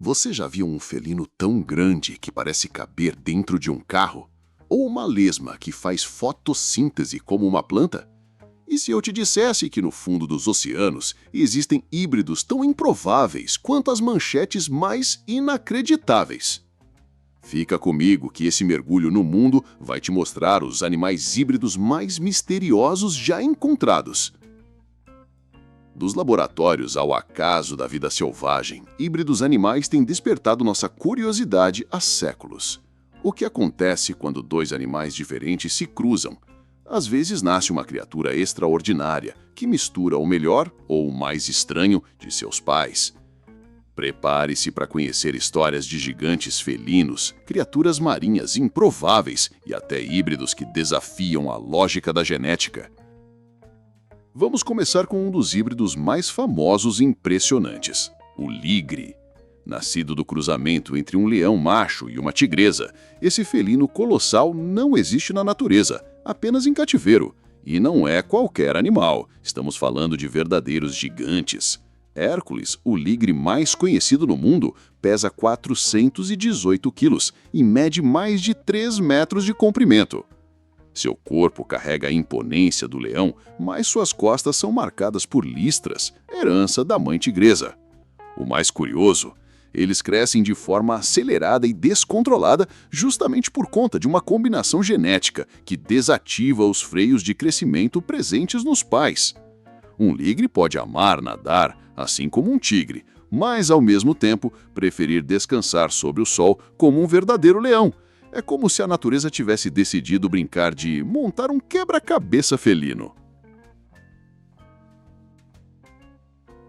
Você já viu um felino tão grande que parece caber dentro de um carro? Ou uma lesma que faz fotossíntese como uma planta? E se eu te dissesse que no fundo dos oceanos existem híbridos tão improváveis quanto as manchetes mais inacreditáveis? Fica comigo que esse mergulho no mundo vai te mostrar os animais híbridos mais misteriosos já encontrados. Dos laboratórios ao acaso da vida selvagem, híbridos animais têm despertado nossa curiosidade há séculos. O que acontece quando dois animais diferentes se cruzam? Às vezes nasce uma criatura extraordinária que mistura o melhor ou o mais estranho de seus pais. Prepare-se para conhecer histórias de gigantes felinos, criaturas marinhas improváveis e até híbridos que desafiam a lógica da genética. Vamos começar com um dos híbridos mais famosos e impressionantes, o ligre. Nascido do cruzamento entre um leão macho e uma tigresa, esse felino colossal não existe na natureza, apenas em cativeiro. E não é qualquer animal, estamos falando de verdadeiros gigantes. Hércules, o ligre mais conhecido no mundo, pesa 418 quilos e mede mais de 3 metros de comprimento. Seu corpo carrega a imponência do leão, mas suas costas são marcadas por listras, herança da mãe tigresa. O mais curioso, eles crescem de forma acelerada e descontrolada justamente por conta de uma combinação genética que desativa os freios de crescimento presentes nos pais. Um ligre pode amar nadar, assim como um tigre, mas ao mesmo tempo preferir descansar sob o sol como um verdadeiro leão. É como se a natureza tivesse decidido brincar de montar um quebra-cabeça felino.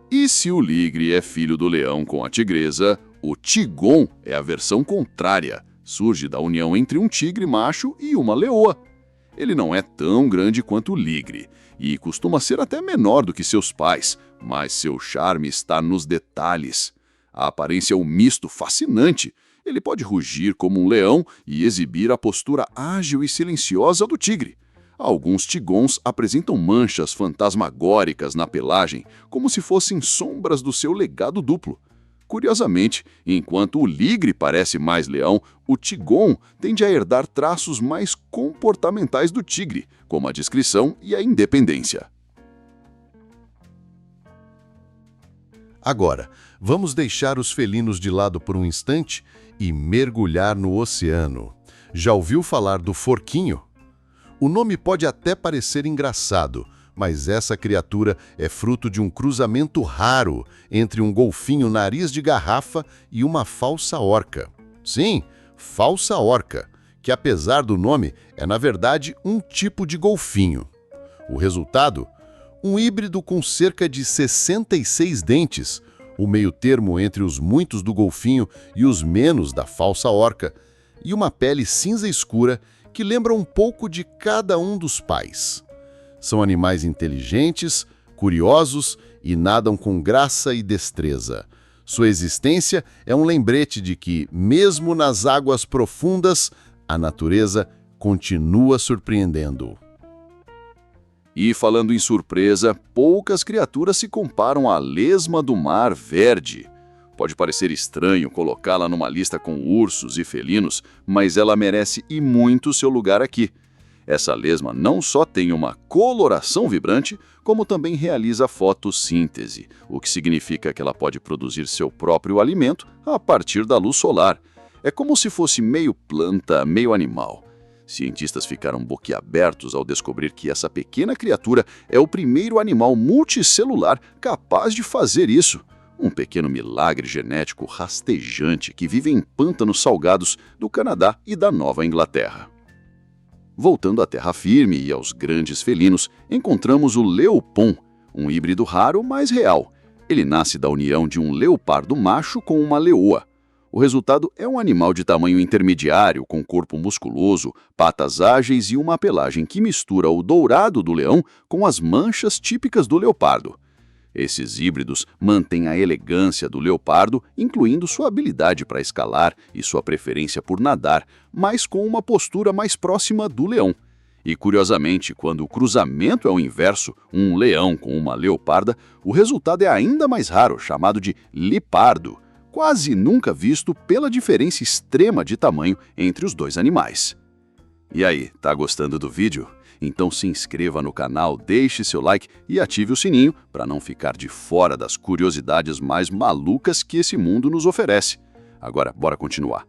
E se o ligre é filho do leão com a tigresa, o tigon é a versão contrária. Surge da união entre um tigre macho e uma leoa. Ele não é tão grande quanto o ligre e costuma ser até menor do que seus pais, mas seu charme está nos detalhes. A aparência é um misto fascinante. Ele pode rugir como um leão e exibir a postura ágil e silenciosa do tigre. Alguns tigons apresentam manchas fantasmagóricas na pelagem, como se fossem sombras do seu legado duplo. Curiosamente, enquanto o ligre parece mais leão, o tigon tende a herdar traços mais comportamentais do tigre, como a discrição e a independência. Agora, vamos deixar os felinos de lado por um instante e mergulhar no oceano. Já ouviu falar do forquinho? O nome pode até parecer engraçado, mas essa criatura é fruto de um cruzamento raro entre um golfinho nariz de garrafa e uma falsa orca. Sim, falsa orca, que apesar do nome é na verdade um tipo de golfinho. O resultado? Um híbrido com cerca de 66 dentes, o meio-termo entre os muitos do golfinho e os menos da falsa orca, e uma pele cinza escura que lembra um pouco de cada um dos pais. São animais inteligentes, curiosos e nadam com graça e destreza. Sua existência é um lembrete de que, mesmo nas águas profundas, a natureza continua surpreendendo. E falando em surpresa, poucas criaturas se comparam à lesma do mar verde. Pode parecer estranho colocá-la numa lista com ursos e felinos, mas ela merece e muito seu lugar aqui. Essa lesma não só tem uma coloração vibrante, como também realiza fotossíntese, o que significa que ela pode produzir seu próprio alimento a partir da luz solar. É como se fosse meio planta, meio animal. Cientistas ficaram boquiabertos ao descobrir que essa pequena criatura é o primeiro animal multicelular capaz de fazer isso. Um pequeno milagre genético rastejante que vive em pântanos salgados do Canadá e da Nova Inglaterra. Voltando à terra firme e aos grandes felinos, encontramos o leopon, um híbrido raro, mas real. Ele nasce da união de um leopardo macho com uma leoa. O resultado é um animal de tamanho intermediário, com corpo musculoso, patas ágeis e uma pelagem que mistura o dourado do leão com as manchas típicas do leopardo. Esses híbridos mantêm a elegância do leopardo, incluindo sua habilidade para escalar e sua preferência por nadar, mas com uma postura mais próxima do leão. E, curiosamente, quando o cruzamento é o inverso, um leão com uma leoparda, o resultado é ainda mais raro, chamado de lipardo, quase nunca visto pela diferença extrema de tamanho entre os dois animais. E aí, tá gostando do vídeo? Então se inscreva no canal, deixe seu like e ative o sininho para não ficar de fora das curiosidades mais malucas que esse mundo nos oferece. Agora, bora continuar.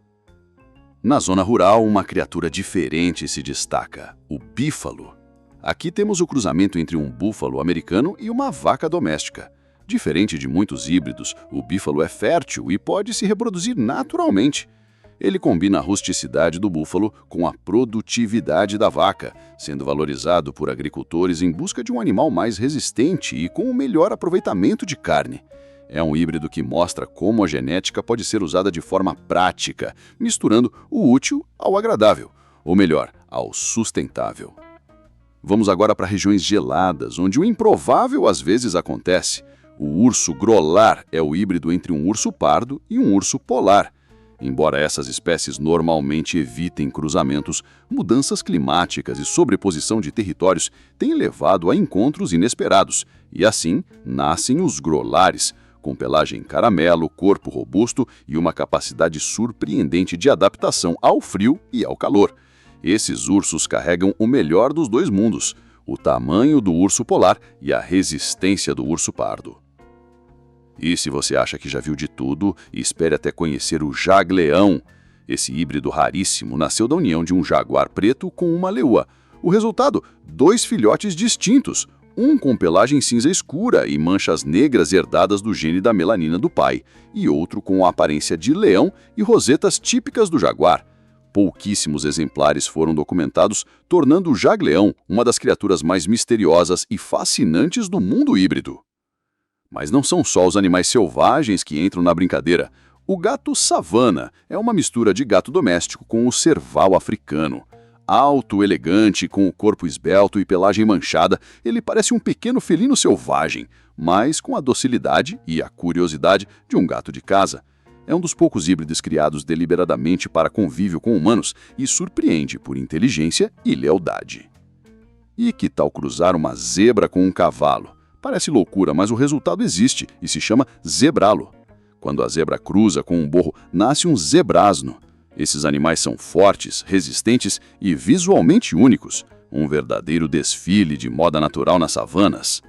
Na zona rural, uma criatura diferente se destaca, o bífalo. Aqui temos o cruzamento entre um búfalo americano e uma vaca doméstica. Diferente de muitos híbridos, o bífalo é fértil e pode se reproduzir naturalmente. Ele combina a rusticidade do búfalo com a produtividade da vaca, sendo valorizado por agricultores em busca de um animal mais resistente e com um melhor aproveitamento de carne. É um híbrido que mostra como a genética pode ser usada de forma prática, misturando o útil ao agradável, ou melhor, ao sustentável. Vamos agora para regiões geladas, onde o improvável às vezes acontece. O urso grolar é o híbrido entre um urso pardo e um urso polar. Embora essas espécies normalmente evitem cruzamentos, mudanças climáticas e sobreposição de territórios têm levado a encontros inesperados, e assim nascem os grolares, com pelagem caramelo, corpo robusto e uma capacidade surpreendente de adaptação ao frio e ao calor. Esses ursos carregam o melhor dos dois mundos, o tamanho do urso polar e a resistência do urso pardo. E se você acha que já viu de tudo, espere até conhecer o jagleão. Esse híbrido raríssimo nasceu da união de um jaguar preto com uma leoa. O resultado? 2 filhotes distintos, um com pelagem cinza escura e manchas negras herdadas do gene da melanina do pai, e outro com a aparência de leão e rosetas típicas do jaguar. Pouquíssimos exemplares foram documentados, tornando o jagleão uma das criaturas mais misteriosas e fascinantes do mundo híbrido. Mas não são só os animais selvagens que entram na brincadeira. O gato savana é uma mistura de gato doméstico com o serval africano. Alto, elegante, com o corpo esbelto e pelagem manchada, ele parece um pequeno felino selvagem, mas com a docilidade e a curiosidade de um gato de casa. É um dos poucos híbridos criados deliberadamente para convívio com humanos e surpreende por inteligência e lealdade. E que tal cruzar uma zebra com um cavalo? Parece loucura, mas o resultado existe e se chama zebralo. Quando a zebra cruza com um burro, nasce um zebrasno. Esses animais são fortes, resistentes e visualmente únicos, um verdadeiro desfile de moda natural nas savanas.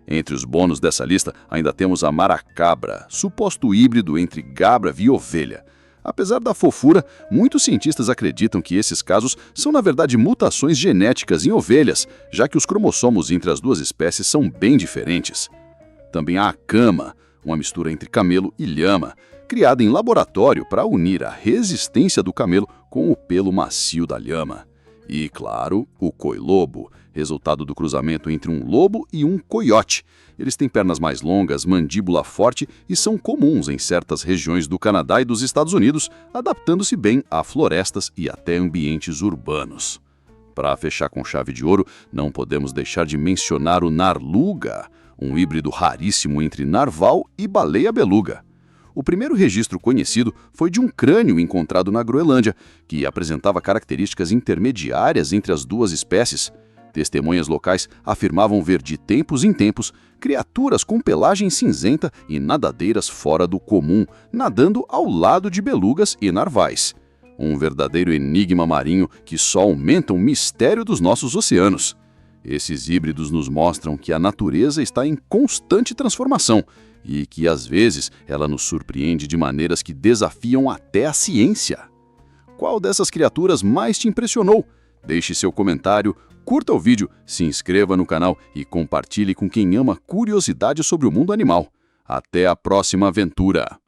Entre os bônus dessa lista, ainda temos a maracabra, suposto híbrido entre gabra e ovelha. Apesar da fofura, muitos cientistas acreditam que esses casos são, na verdade, mutações genéticas em ovelhas, já que os cromossomos entre as duas espécies são bem diferentes. Também há a cama, uma mistura entre camelo e lhama, criada em laboratório para unir a resistência do camelo com o pelo macio da lhama. E, claro, o coi-lobo, resultado do cruzamento entre um lobo e um coiote. Eles têm pernas mais longas, mandíbula forte e são comuns em certas regiões do Canadá e dos Estados Unidos, adaptando-se bem a florestas e até ambientes urbanos. Para fechar com chave de ouro, não podemos deixar de mencionar o narluga, um híbrido raríssimo entre narval e baleia beluga. O primeiro registro conhecido foi de um crânio encontrado na Groenlândia, que apresentava características intermediárias entre as duas espécies. Testemunhas locais afirmavam ver de tempos em tempos criaturas com pelagem cinzenta e nadadeiras fora do comum, nadando ao lado de belugas e narvais. Um verdadeiro enigma marinho que só aumenta o mistério dos nossos oceanos. Esses híbridos nos mostram que a natureza está em constante transformação e que, às vezes, ela nos surpreende de maneiras que desafiam até a ciência. Qual dessas criaturas mais te impressionou? Deixe seu comentário, curta o vídeo, se inscreva no canal e compartilhe com quem ama curiosidade sobre o mundo animal. Até a próxima aventura!